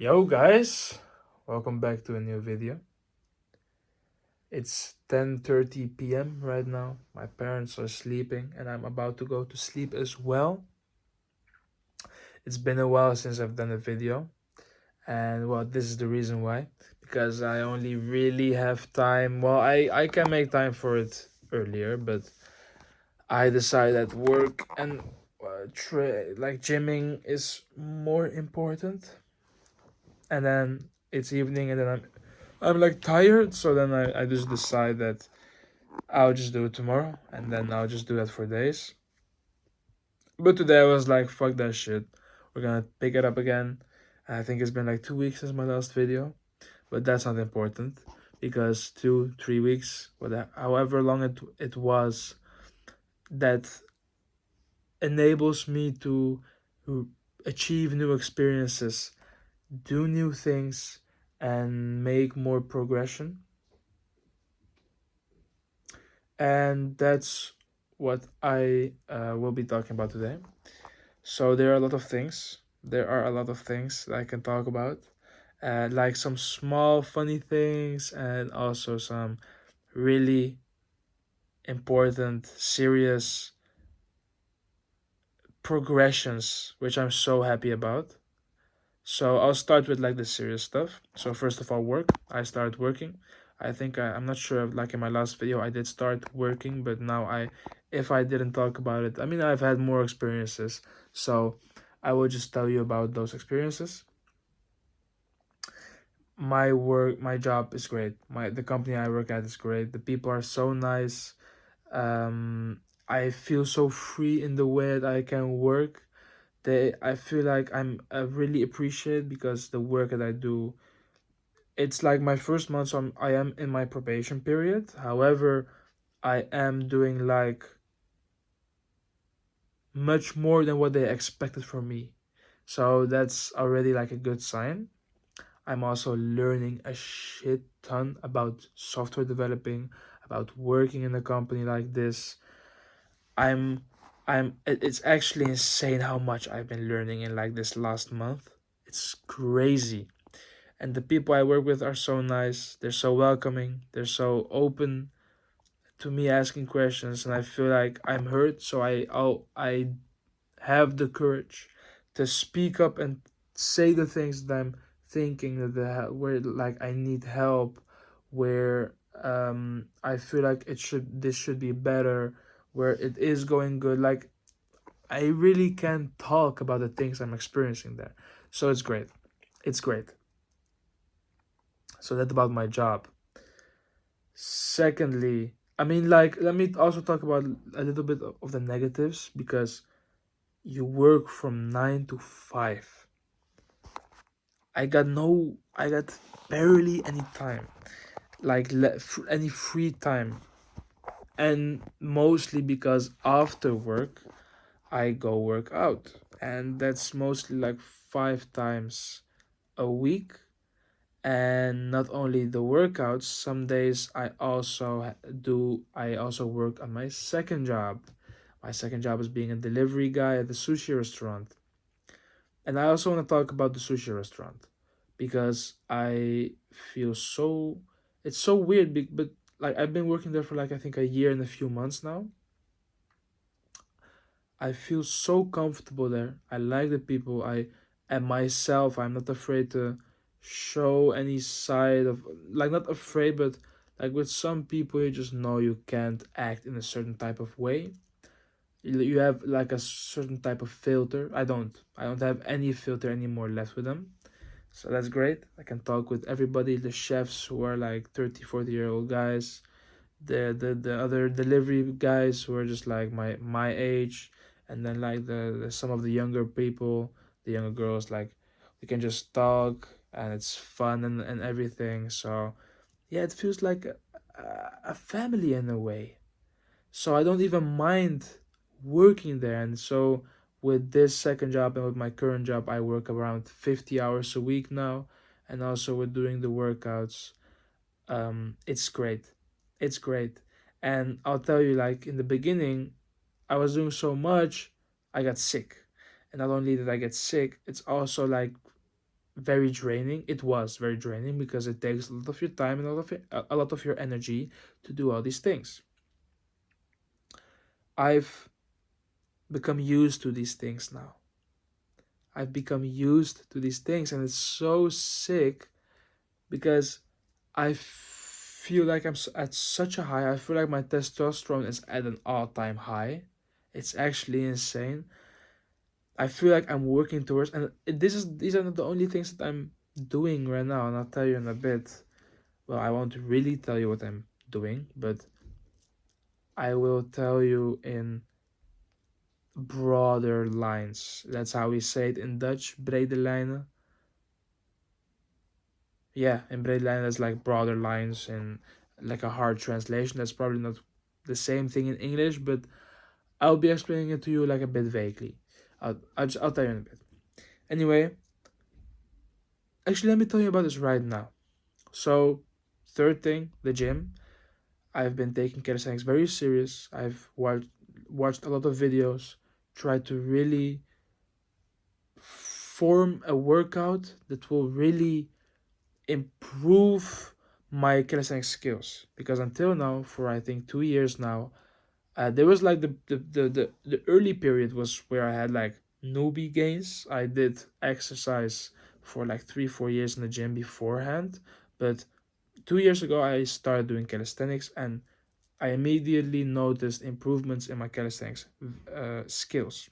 Yo guys, welcome back to a new video. It's 10:30 p.m. right now. My parents are sleeping and I'm about to go to sleep as well. It's been a while since I've done a video, and well, this is the reason why. Because I only really have time. Well, I can make time for it earlier, but I decided that work and like gymming is more important. And then it's evening and then I'm like tired, so then I just decide that I'll just do it tomorrow and then I'll just do that for days. But today I was like, fuck that shit. We're gonna pick it up again. I think it's been like 2 weeks since my last video, but that's not important because 2, 3 weeks, whatever, however long it was, that enables me to achieve new experiences, do new things, and make more progression. And that's what I will be talking about today. So there are a lot of things. There are a lot of things that I can talk about, like some small funny things, and also some really important, serious progressions, which I'm so happy about. So I'll start with like the serious stuff. So first of all, work. I started working. I'm not sure if, like in my last video I did start working, but now if I didn't talk about it, I mean I've had more experiences. So I will just tell you about those experiences. My job is great. The company I work at is great. The people are so nice. I feel so free in the way that I can work. I feel like I'm really appreciated because the work that I do, it's like my first month, so I am in my probation period. However, I am doing like much more than what they expected from me. So that's already like a good sign. I'm also learning a shit ton about software developing, about working in a company like this. I'm it's actually insane how much I've been learning in like this last month. It's crazy. And the people I work with are so nice. They're so welcoming. They're so open to me asking questions, and I feel like I'm heard. So I have the courage to speak up and say the things that I'm thinking, where like I need help, where I feel like this should be better, where it is going good. Like I really can talk about the things I'm experiencing there. So it's great. It's great. So that's about my job. Secondly, I mean, like, let me also talk about a little bit of the negatives because you work from 9 to 5. I got barely any time, like any free time, and mostly because after work I go work out, and that's mostly like 5 times a week. And not only the workouts, some days I also work on my second job. My second job is being a delivery guy at the sushi restaurant. And I also want to talk about the sushi restaurant because I feel so it's so weird, but like I've been working there for like I think a year and a few months now. I feel so comfortable there. I like the people. I am myself. I'm not afraid to show any side of, like, not afraid, but like with some people you just know you can't act in a certain type of way. You have like a certain type of filter. I don't have any filter anymore left with them. So that's great. I can talk with everybody, the chefs who are like 30, 40-year-old guys, the other delivery guys who are just like my age, and then like the some of the younger people, the younger girls, like we can just talk and it's fun and everything. So yeah, it feels like a family in a way. So I don't even mind working there. And so with this second job and with my current job, I work around 50 hours a week now, and also with doing the workouts. It's great. It's great. And I'll tell you, like in the beginning, I was doing so much, I got sick. And not only did I get sick, it's also like very draining. It was very draining because it takes a lot of your time and a lot of your energy to do all these things. I've become used to these things now. I've become used to these things, and it's so sick because I feel like at such a high. I feel like my testosterone is at an all-time high. It's actually insane. I feel like I'm working towards, and these are not the only things that I'm doing right now, and I'll tell you in a bit. Well, I won't really tell you what I'm doing, but I will tell you in broader lines. That's how we say it in Dutch, brede lijnen. Yeah, in brede lijnen, that's like broader lines in like a hard translation. That's probably not the same thing in English, but I'll be explaining it to you like a bit vaguely. I'll tell you in a bit. Anyway, actually, let me tell you about this right now. So, third thing, the gym. I've been taking calisthenics very serious. I've watched a lot of videos, tried to really form a workout that will really improve my calisthenics skills. Because until now, for I think 2 years now, there was like the early period was where I had like newbie gains. I did exercise for like 3 4 years in the gym beforehand, but 2 years ago I started doing calisthenics, and I immediately noticed improvements in my calisthenics skills.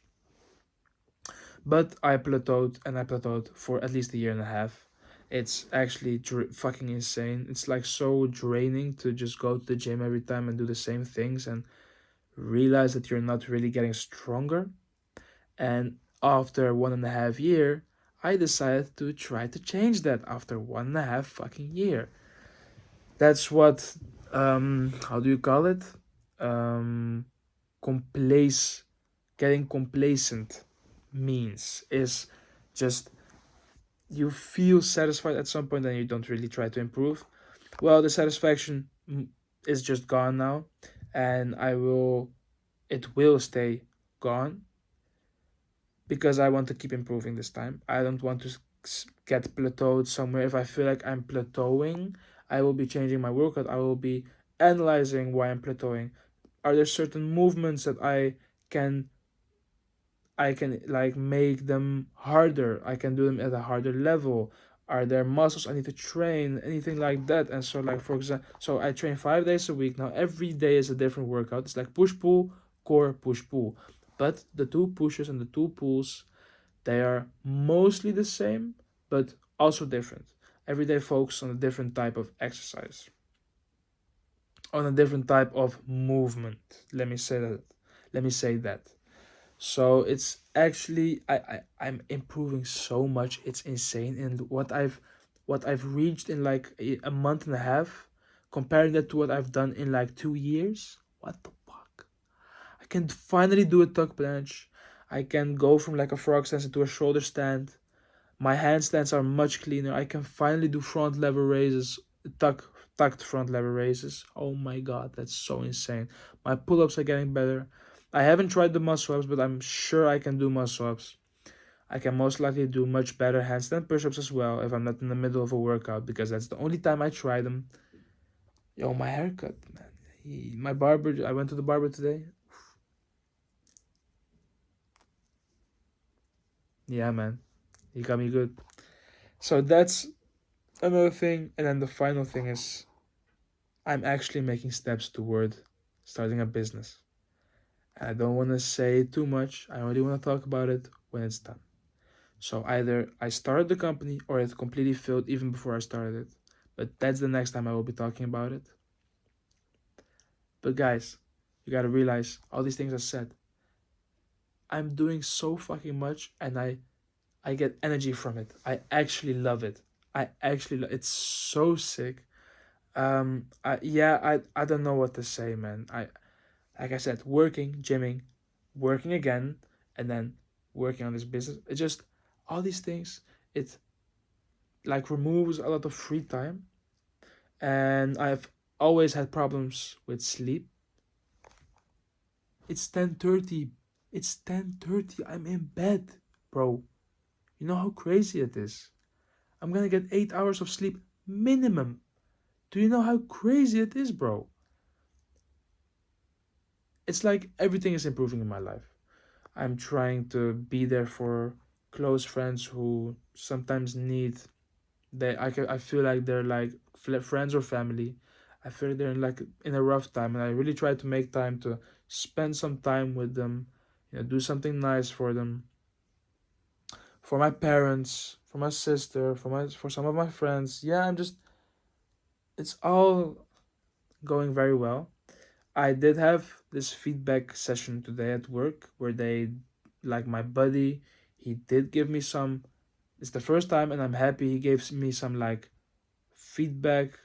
But I plateaued for at least a year and a half. It's actually fucking insane. It's like so draining to just go to the gym every time and do the same things and realize that you're not really getting stronger. And after 1.5 year, I decided to try to change that after 1.5 fucking year. That's what how do you call it? Um complace Getting complacent means is just you feel satisfied at some point and you don't really try to improve. Well, the satisfaction is just gone now, and it will stay gone because I want to keep improving this time. I don't want to get plateaued somewhere. If I feel like I'm plateauing, I will be changing my workout. I will be analyzing why I'm plateauing. Are there certain movements that can I can like make them harder. I can do them at a harder level. Are there muscles I need to train? Anything like that. And so like for example, so I train 5 days a week. Now every day is a different workout. It's like push pull, core, push pull. But the two pushes and the two pulls, they are mostly the same, but also different. Every day focus on a different type of exercise. On a different type of movement. Let me say that. Let me say that. So it's actually I'm improving so much. It's insane. And what I've reached in like a month and a half, comparing that to what I've done in like 2 years. What the fuck? I can finally do a tuck planche. I can go from like a frog stance into a shoulder stand. My handstands are much cleaner. I can finally do front lever raises, tucked front lever raises. Oh my god, that's so insane. My pull-ups are getting better. I haven't tried the muscle ups, but I'm sure I can do muscle ups. I can most likely do much better handstand push-ups as well if I'm not in the middle of a workout, because that's the only time I try them. Yo, my haircut, man. My barber. I went to the barber today. Yeah, man. He got me good. So that's another thing, and then the final thing is I'm actually making steps toward starting a business. I don't want to say too much. I only want to talk about it when it's done. So either I started the company or it completely failed even before I started it. But that's the next time I will be talking about it. But guys, you gotta realize all these things I said. I'm doing so fucking much, and I get energy from it. I actually love it. It's so sick. I don't know what to say, man. Like I said, working, gymming, working again, and then working on this business. It just all these things. It like removes a lot of free time, and I've always had problems with sleep. It's 10:30. It's 10:30. I'm in bed, bro. You know how crazy it is. I'm gonna get 8 hours of sleep minimum. Do you know how crazy it is, bro? It's like everything is improving in my life. I'm trying to be there for close friends who sometimes need I feel like they're like friends or family. I feel like they're in a rough time, and I really try to make time to spend some time with them, do something nice for them, for my parents, for my sister, for some of my friends. Yeah, it's all going very well. I did have this feedback session today at work where like my buddy, he did give me some. It's the first time, and I'm happy he gave me some like feedback,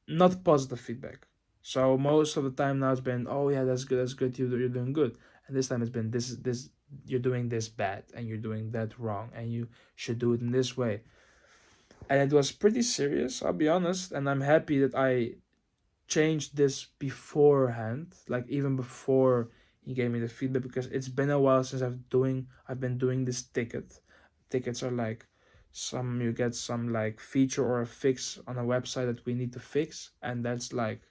not positive feedback. So most of the time now it's been, oh yeah, that's good, you're doing good, and this time it's been this you're doing this bad and you're doing that wrong and you should do it in this way, and it was pretty serious. I'll be honest, and I'm happy that I changed this beforehand, like even before he gave me the feedback, because it's been a while since I've been doing this ticket. Tickets are like some you get some like feature or a fix on a website that we need to fix, and that's like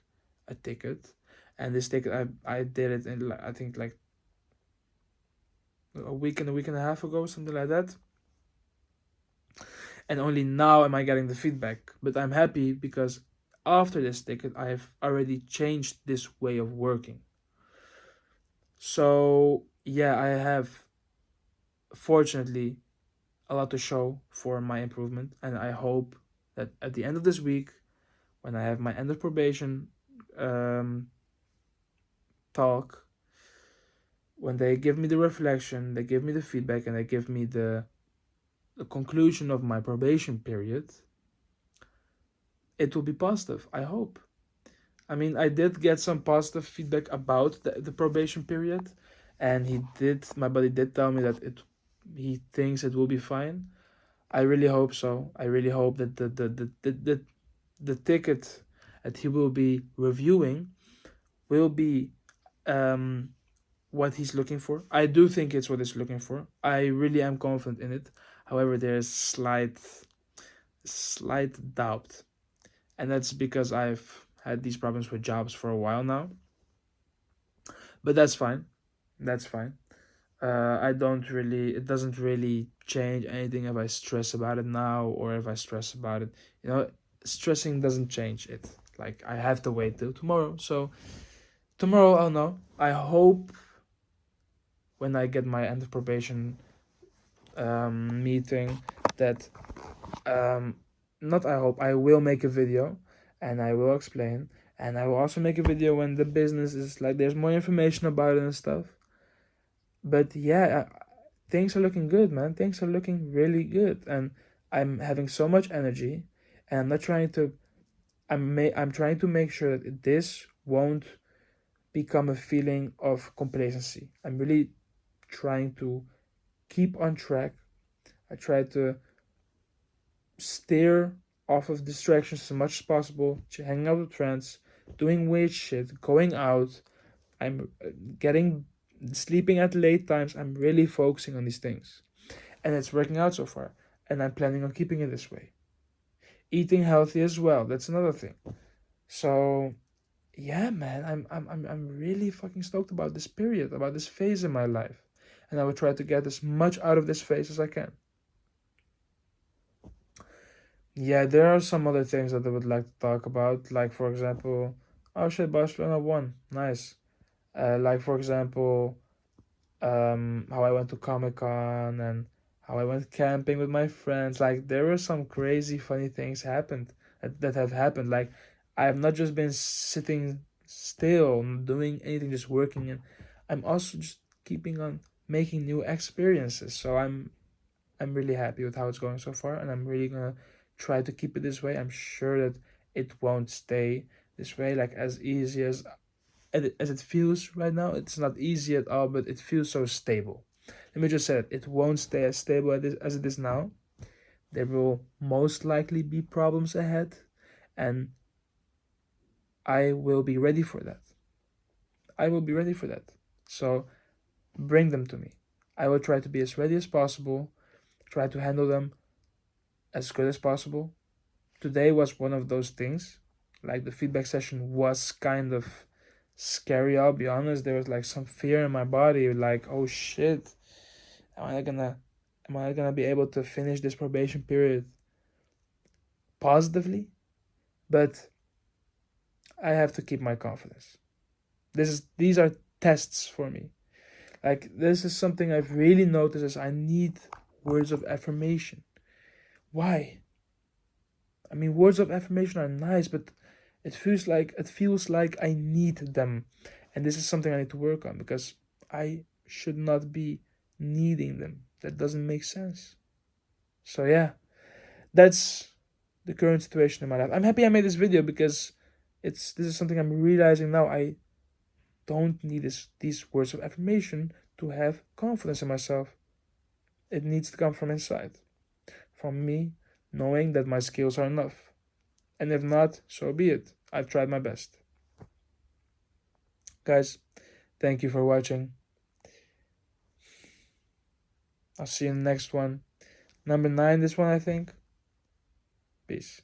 a ticket. And this ticket I did it in I think like a week and a week and a half ago, something like that. And only now am I getting the feedback. But I'm happy because after this ticket I have already changed this way of working. So yeah, I have fortunately a lot to show for my improvement, and I hope that at the end of this week, when I have my end of probation um, talk, when they give me the reflection, they give me the feedback, and they give me the conclusion of my probation period, it will be positive. I hope. I mean, I did get some positive feedback about the probation period, and my buddy did tell me that he thinks it will be fine. I really hope so. I really hope that the ticket that he will be reviewing will be um, what he's looking for. I do think it's what he's looking for. I really am confident in it. However, there's slight doubt, and that's because I've had these problems with jobs for a while now. But that's fine. That's fine. I don't really. It doesn't really change anything if I stress about it now or if I stress about it. Stressing doesn't change it. Like I have to wait till tomorrow. So tomorrow I'll know. I hope when I get my end of probation meeting that um, not I hope I will make a video and I will explain, and I will also make a video when the business is like there's more information about it and stuff. But yeah, things are looking good, man. Things are looking really good, and I'm having so much energy, and I'm not trying to. I'm trying to make sure that this won't become a feeling of complacency. I'm really trying to keep on track. I try to steer off of distractions as much as possible, hanging out with friends, doing weird shit, going out. I'm getting sleeping at late times. I'm really focusing on these things, and it's working out so far. And I'm planning on keeping it this way. Eating healthy as well. That's another thing. So yeah, man, I'm really fucking stoked about this period, about this phase in my life, and I will try to get as much out of this phase as I can. Yeah, there are some other things that I would like to talk about, like for example, oh shit, Barcelona won, nice. Like for example, how I went to Comic Con and how I went camping with my friends. Like there were some crazy funny things that have happened. Like I have not just been sitting still, not doing anything, just working, and I'm also just keeping on making new experiences. So I'm really happy with how it's going so far, and I'm really gonna try to keep it this way. I'm sure that it won't stay this way, like as easy as it feels right now. It's not easy at all, but it feels so stable. Let me just say it won't stay as stable as it is now. There will most likely be problems ahead, and I will be ready for that. I will be ready for that. So bring them to me. I will try to be as ready as possible, try to handle them as good as possible. Today was one of those things. Like the feedback session was kind of scary, I'll be honest. There was like some fear in my body, like, oh shit, am I gonna be able to finish this probation period positively? But I have to keep my confidence. These are tests for me. Like this is something I've really noticed is I need words of affirmation. Why? I mean, words of affirmation are nice, but it feels like I need them, and this is something I need to work on because I should not be needing them. That doesn't make sense. So yeah, that's the current situation in my life. I'm happy I made this video because this is something I'm realizing now. I don't need these words of affirmation to have confidence in myself. It needs to come from inside, from me knowing that my skills are enough. And if not, so be it. I've tried my best. Guys, thank you for watching. I'll see you in the next one. Number 9, this one, I think. Peace.